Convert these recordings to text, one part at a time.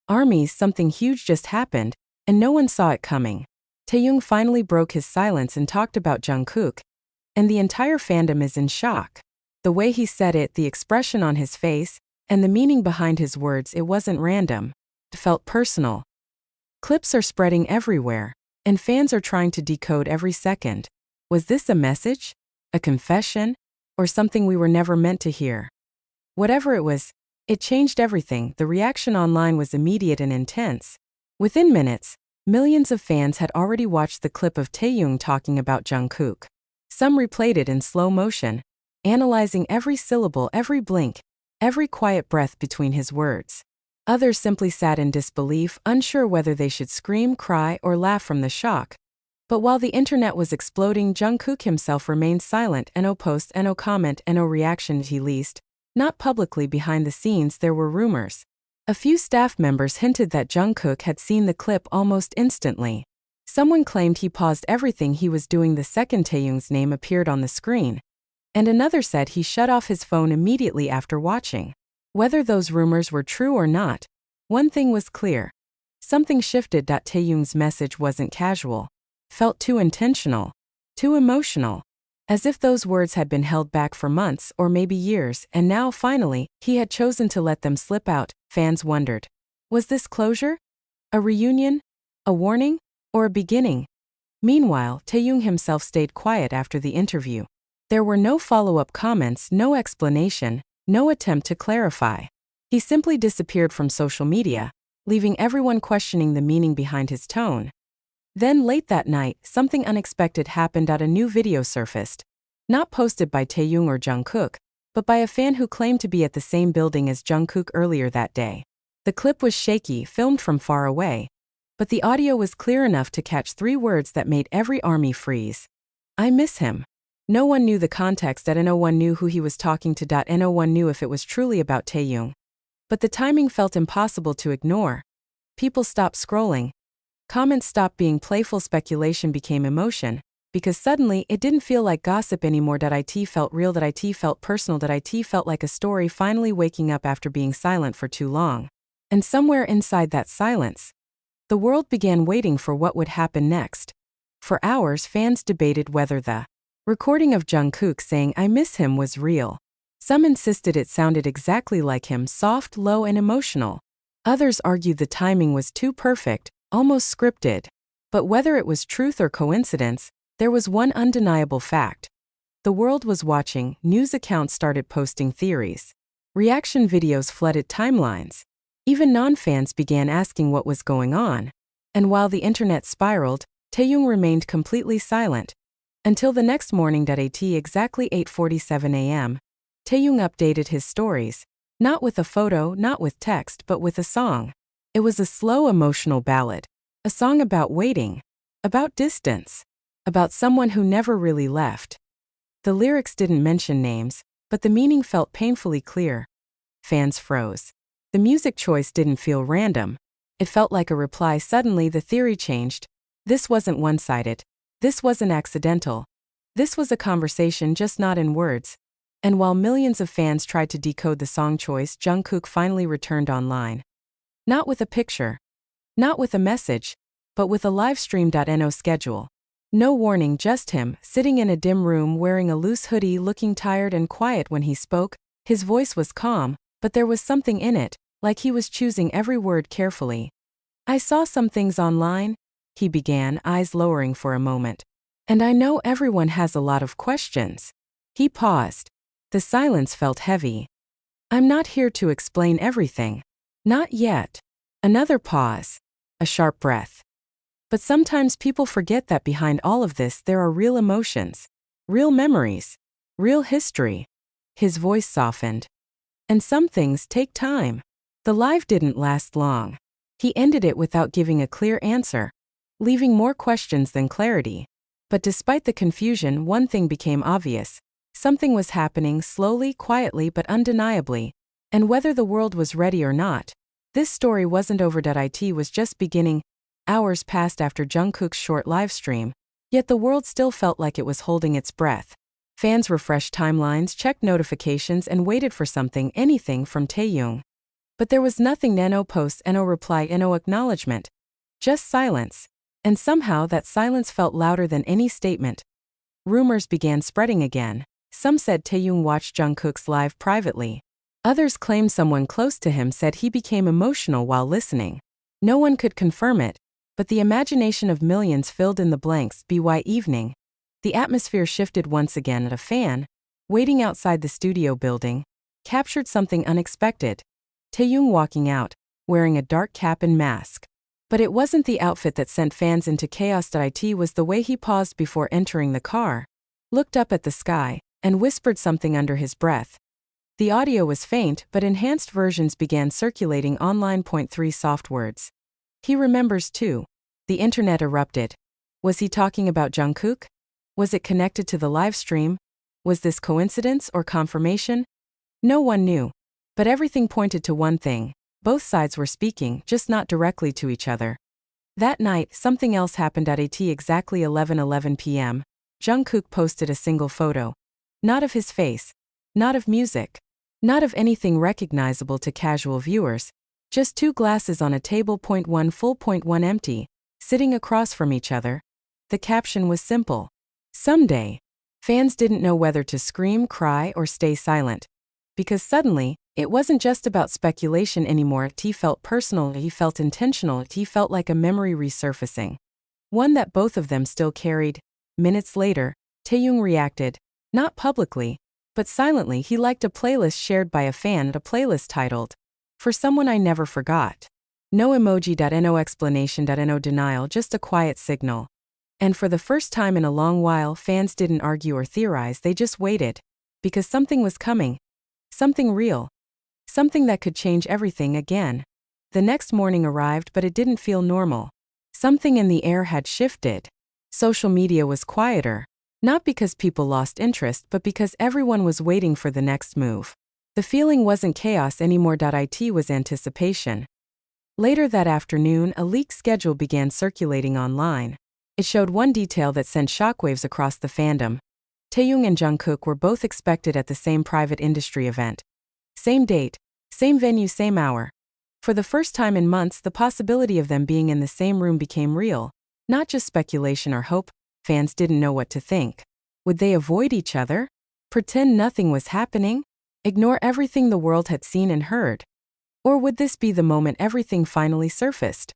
Armies, something huge just happened, and no one saw it coming. Taehyung finally broke his silence and talked about Jungkook, and the entire fandom is in shock. The way he said it, the expression on his face, and the meaning behind his words, it wasn't random. It felt personal. Clips are spreading everywhere, and fans are trying to decode every second. Was this a message? A confession? Or something we were never meant to hear? Whatever it was, it changed everything. The reaction online was immediate and intense. Within minutes, millions of fans had already watched the clip of Taehyung talking about Jungkook. Some replayed it in slow motion, analyzing every syllable, every blink, every quiet breath between his words. Others simply sat in disbelief, unsure whether they should scream, cry, or laugh from the shock. But while the internet was exploding, Jungkook himself remained silent, no post, no comment, no reaction, at least. Not publicly. Behind the scenes there were rumors. A few staff members hinted that Jungkook had seen the clip almost instantly. Someone claimed he paused everything he was doing the second Taehyung's name appeared on the screen. And another said he shut off his phone immediately after watching. Whether those rumors were true or not, one thing was clear. Something shifted. Taehyung's message wasn't casual. Felt too intentional. Too emotional. As if those words had been held back for months or maybe years, and now, finally, he had chosen to let them slip out. Fans wondered. Was this closure? A reunion? A warning? Or a beginning? Meanwhile, Taehyung himself stayed quiet after the interview. There were no follow-up comments, no explanation, no attempt to clarify. He simply disappeared from social media, leaving everyone questioning the meaning behind his tone. Then late that night, something unexpected happened. A new video surfaced. Not posted by Taehyung or Jungkook, but by a fan who claimed to be at the same building as Jungkook earlier that day. The clip was shaky, filmed from far away, but the audio was clear enough to catch 3 words that made every army freeze. I miss him. No one knew the context, and no one knew who he was talking to. And no one knew if it was truly about Taehyung. But the timing felt impossible to ignore. People stopped scrolling. Comments stopped being playful, speculation became emotion, because suddenly it didn't feel like gossip anymore. It felt real. It felt personal. It felt like a story finally waking up after being silent for too long. And somewhere inside that silence, the world began waiting for what would happen next. For hours, fans debated whether the recording of Jungkook saying I miss him was real. Some insisted it sounded exactly like him, soft, low, and emotional. Others argued the timing was too perfect, almost scripted. But whether it was truth or coincidence, there was one undeniable fact. The world was watching. News accounts started posting theories. Reaction videos flooded timelines. Even non-fans began asking what was going on. And while the internet spiraled, Taehyung remained completely silent. Until the next morning. At exactly 8:47 a.m., Taehyung updated his stories. Not with a photo, not with text, but with a song. It was a slow, emotional ballad. A song about waiting. About distance. About someone who never really left. The lyrics didn't mention names, but the meaning felt painfully clear. Fans froze. The music choice didn't feel random. It felt like a reply. Suddenly the theory changed. This wasn't one-sided. This wasn't accidental. This was a conversation, just not in words. And while millions of fans tried to decode the song choice, Jungkook finally returned online. Not with a picture. Not with a message. But with a live stream. No schedule. No warning, just him, sitting in a dim room wearing a loose hoodie, looking tired and quiet. When he spoke, his voice was calm, but there was something in it, like he was choosing every word carefully. I saw some things online, he began, eyes lowering for a moment. And I know everyone has a lot of questions. He paused. The silence felt heavy. I'm not here to explain everything. Not yet. Another pause. A sharp breath. But sometimes people forget that behind all of this there are real emotions. Real memories. Real history. His voice softened. And some things take time. The live didn't last long. He ended it without giving a clear answer, leaving more questions than clarity. But despite the confusion, one thing became obvious. Something was happening, slowly, quietly, but undeniably. And whether the world was ready or not, this story wasn't over. It was just beginning. Hours passed after Jungkook's short livestream, yet the world still felt like it was holding its breath. Fans refreshed timelines, checked notifications, and waited for something, anything from Taehyung. But there was nothing, no post, no reply, no acknowledgement. Just silence. And somehow that silence felt louder than any statement. Rumors began spreading again. Some said Taehyung watched Jungkook's live privately. Others claimed someone close to him said he became emotional while listening. No one could confirm it, but the imagination of millions filled in the blanks. By evening, the atmosphere shifted once again. A fan, waiting outside the studio building, captured something unexpected. Taehyung walking out, wearing a dark cap and mask. But it wasn't the outfit that sent fans into chaos. It was the way he paused before entering the car, looked up at the sky, and whispered something under his breath. The audio was faint, but enhanced versions began circulating online. 3 soft words. He remembers too. The internet erupted. Was he talking about Jungkook? Was it connected to the live stream? Was this coincidence or confirmation? No one knew. But everything pointed to one thing. Both sides were speaking, just not directly to each other. That night, something else happened. At exactly 11:11 p.m., Jungkook posted a single photo. Not of his face. Not of music. Not of anything recognizable to casual viewers. Just 2 glasses on a table. 1 full, 1 empty, sitting across from each other. The caption was simple. Someday. Fans didn't know whether to scream, cry, or stay silent. Because suddenly, it wasn't just about speculation anymore. It felt personal, it felt intentional, it felt like a memory resurfacing. One that both of them still carried. Minutes later, Taehyung reacted. Not publicly, but silently. He liked a playlist shared by a fan, a playlist titled, "For Someone I Never Forgot." No emoji, no explanation, no denial, just a quiet signal. And for the first time in a long while, fans didn't argue or theorize, they just waited. Because something was coming. Something real. Something that could change everything again. The next morning arrived, but it didn't feel normal. Something in the air had shifted. Social media was quieter. Not because people lost interest, but because everyone was waiting for the next move. The feeling wasn't chaos anymore. It was anticipation. Later that afternoon, a leaked schedule began circulating online. It showed one detail that sent shockwaves across the fandom. Taehyung and Jungkook were both expected at the same private industry event. Same date, same venue, same hour. For the first time in months, the possibility of them being in the same room became real. Not just speculation or hope. Fans didn't know what to think. Would they avoid each other? Pretend nothing was happening? Ignore everything the world had seen and heard? Or would this be the moment everything finally surfaced?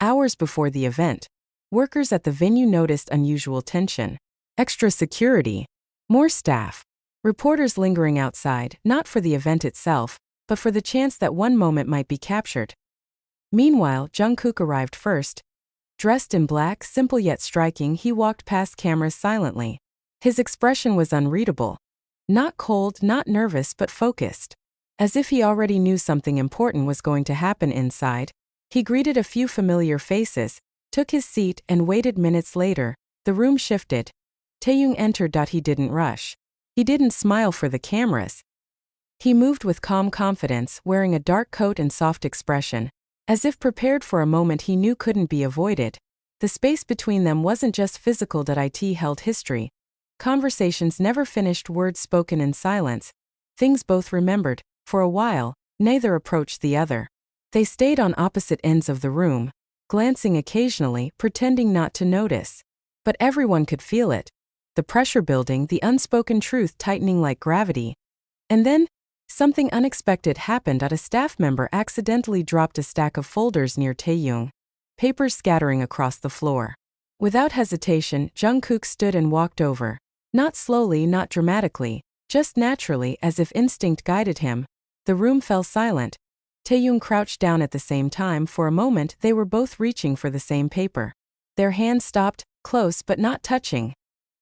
Hours before the event, workers at the venue noticed unusual tension. Extra security. More staff. Reporters lingering outside, not for the event itself, but for the chance that one moment might be captured. Meanwhile, Jungkook arrived first. Dressed in black, simple yet striking, he walked past cameras silently. His expression was unreadable. Not cold, not nervous, but focused. As if he already knew something important was going to happen inside. He greeted a few familiar faces, took his seat, and waited. Minutes later, the room shifted. Taehyung entered. He didn't rush. He didn't smile for the cameras. He moved with calm confidence, wearing a dark coat and soft expression, as if prepared for a moment he knew couldn't be avoided. The space between them wasn't just physical. It held history. Conversations never finished, words spoken in silence. Things both remembered. For a while, neither approached the other. They stayed on opposite ends of the room, glancing occasionally, pretending not to notice. But everyone could feel it. The pressure building, the unspoken truth tightening like gravity. And then, something unexpected happened. A staff member accidentally dropped a stack of folders near Taehyung, papers scattering across the floor. Without hesitation, Jungkook stood and walked over. Not slowly, not dramatically, just naturally, as if instinct guided him. The room fell silent. Taehyung crouched down at the same time. For a moment, they were both reaching for the same paper. Their hands stopped, close but not touching.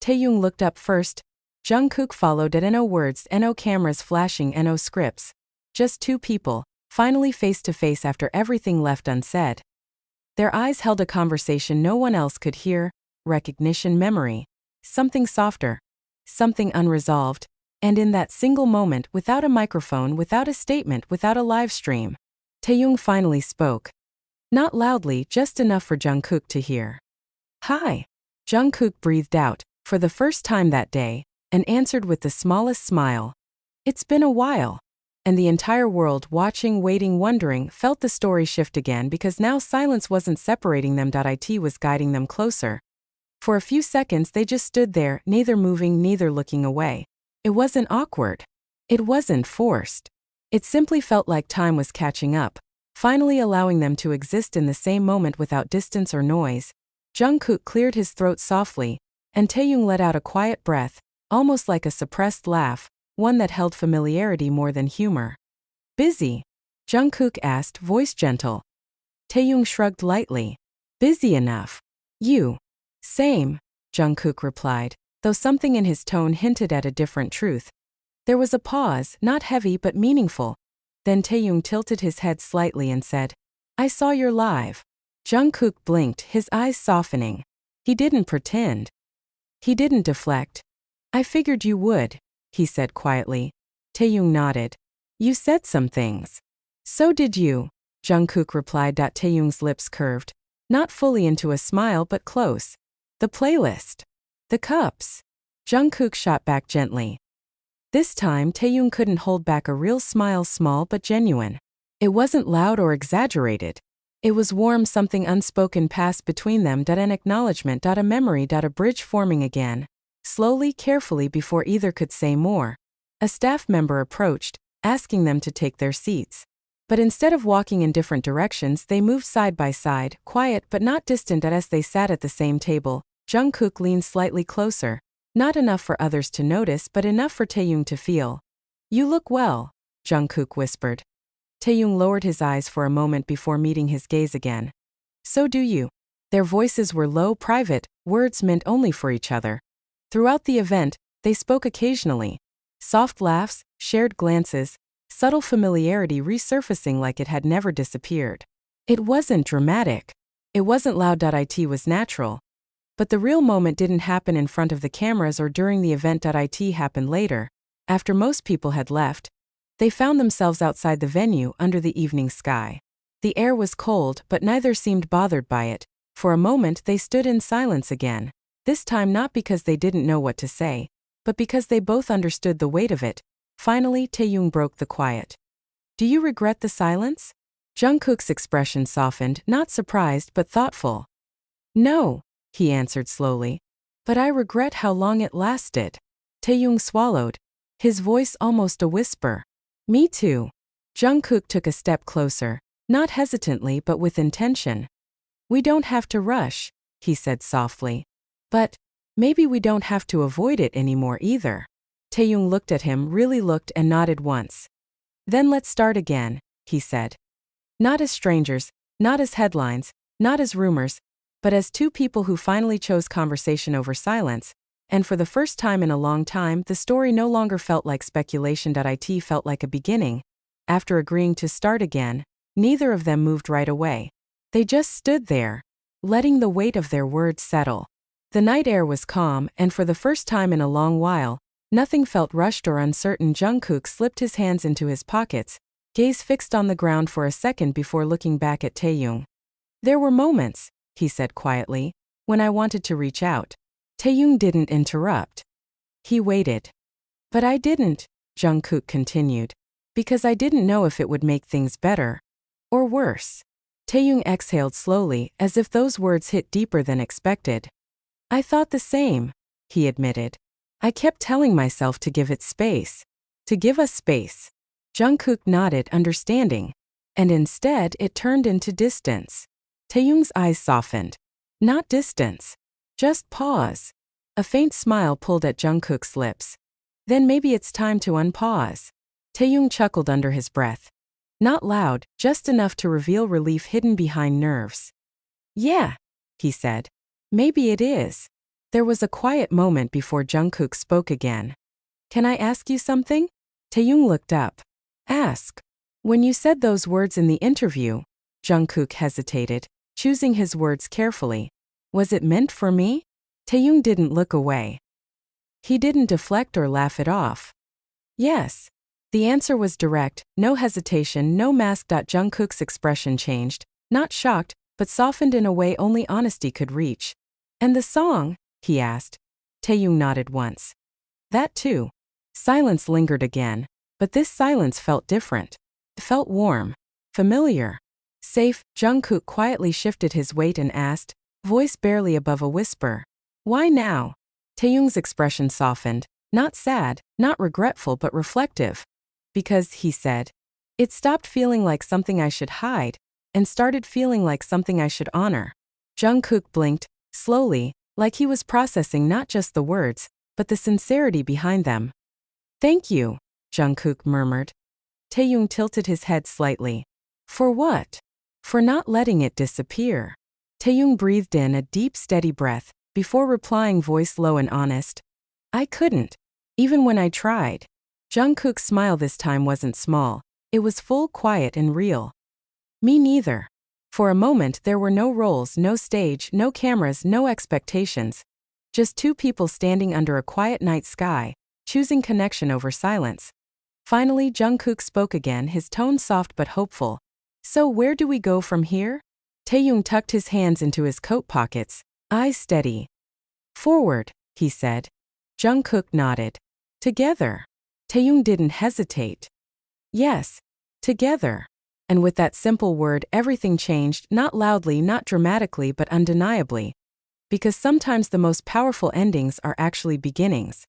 Taehyung looked up first. Jungkook followed. No words, no cameras flashing, no scripts. Just 2 people, finally face to face after everything left unsaid. Their eyes held a conversation no one else could hear. Recognition, memory. Something softer. Something unresolved. And in that single moment, without a microphone, without a statement, without a live stream, Taehyung finally spoke. Not loudly, just enough for Jungkook to hear. "Hi." Jungkook breathed out, for the first time that day, and answered with the smallest smile. "It's been a while." and the entire world, watching, waiting, wondering, felt the story shift again because now silence wasn't separating them. It was guiding them closer. For a few seconds they just stood there, neither moving, neither looking away. It wasn't awkward. It wasn't forced. It simply felt like time was catching up, finally allowing them to exist in the same moment without distance or noise. Jungkook cleared his throat softly, and Taehyung let out a quiet breath, almost like a suppressed laugh, one that held familiarity more than humor. Busy? Jungkook asked, voice gentle. Taehyung shrugged lightly. Busy enough. You. Same, Jungkook replied, though something in his tone hinted at a different truth. There was a pause, not heavy but meaningful. Then Taehyung tilted his head slightly and said, I saw you're live. Jungkook blinked, his eyes softening. He didn't pretend. He didn't deflect. I figured you would, he said quietly. Taehyung nodded. You said some things. So did you, Jungkook replied. Taehyung's lips curved, not fully into a smile but close. The playlist. The cups. Jungkook shot back gently. This time Taehyung couldn't hold back a real smile, small but genuine. It wasn't loud or exaggerated. It was warm, something unspoken passed between them. An acknowledgement, a memory, a bridge forming again. Slowly, carefully, before either could say more. A staff member approached, asking them to take their seats. But instead of walking in different directions, they moved side by side, quiet but not distant. As they sat at the same table, Jungkook leaned slightly closer. Not enough for others to notice, but enough for Taehyung to feel. You look well, Jungkook whispered. Taehyung lowered his eyes for a moment before meeting his gaze again. So do you. Their voices were low, private, words meant only for each other. Throughout the event, they spoke occasionally. Soft laughs, shared glances, subtle familiarity resurfacing like it had never disappeared. It wasn't dramatic. It wasn't loud. It was natural. But the real moment didn't happen in front of the cameras or during the event. It happened later. After most people had left, they found themselves outside the venue under the evening sky. The air was cold, but neither seemed bothered by it. For a moment they stood in silence again. This time not because they didn't know what to say, but because they both understood the weight of it. Finally, Taehyung broke the quiet. Do you regret the silence? Jungkook's expression softened, not surprised but thoughtful. No, he answered slowly. But I regret how long it lasted. Taehyung swallowed, his voice almost a whisper. Me too. Jungkook took a step closer, not hesitantly but with intention. We don't have to rush, he said softly. But maybe we don't have to avoid it anymore either. Taehyung looked at him, really looked, and nodded once. Then let's start again, he said. Not as strangers, not as headlines, not as rumors, but as two people who finally chose conversation over silence. And for the first time in a long time, the story no longer felt like speculation. It felt like a beginning. After agreeing to start again, neither of them moved right away. They just stood there, letting the weight of their words settle. The night air was calm, and for the first time in a long while, nothing felt rushed or uncertain. Jungkook slipped his hands into his pockets, gaze fixed on the ground for a second before looking back at Taehyung. There were moments, he said quietly, when I wanted to reach out. Taehyung didn't interrupt. He waited. But I didn't, Jungkook continued, because I didn't know if it would make things better or worse. Taehyung exhaled slowly, as if those words hit deeper than expected. I thought the same, he admitted. I kept telling myself to give it space. To give us space. Jungkook nodded, understanding. And instead it turned into distance. Taehyung's eyes softened. Not distance. Just pause. A faint smile pulled at Jungkook's lips. Then maybe it's time to unpause. Taehyung chuckled under his breath. Not loud, just enough to reveal relief hidden behind nerves. Yeah, he said. Maybe it is. There was a quiet moment before Jungkook spoke again. Can I ask you something? Taehyung looked up. Ask. When you said those words in the interview, Jungkook hesitated, choosing his words carefully. Was it meant for me? Taehyung didn't look away. He didn't deflect or laugh it off. Yes. The answer was direct, no hesitation, no mask. Jungkook's expression changed, not shocked, but softened in a way only honesty could reach. And the song? He asked. Taehyung nodded once. That too. Silence lingered again, But this silence felt different. It felt warm, familiar, safe. Jungkook quietly shifted his weight and asked, voice barely above a whisper, "Why now?" Taehyung's expression softened, not sad, not regretful but reflective. "Because," he said, "it stopped feeling like something I should hide and started feeling like something I should honor." Jungkook blinked, slowly, like he was processing not just the words, but the sincerity behind them. "Thank you," Jungkook murmured. Taehyung tilted his head slightly. "For what?" "For not letting it disappear." Taehyung breathed in a deep, steady breath, before replying, voice low and honest, "I couldn't, even when I tried." Jungkook's smile this time wasn't small. It was full, quiet, and real. "Me neither." For a moment there were no roles, no stage, no cameras, no expectations. Just two people standing under a quiet night sky, choosing connection over silence. Finally, Jungkook spoke again, his tone soft but hopeful. "So where do we go from here?" Taehyung tucked his hands into his coat pockets, eyes steady. "Forward," he said. Jungkook nodded. "Together." Taehyung didn't hesitate. "Yes, together." And with that simple word, everything changed, not loudly, not dramatically, but undeniably. Because sometimes the most powerful endings are actually beginnings.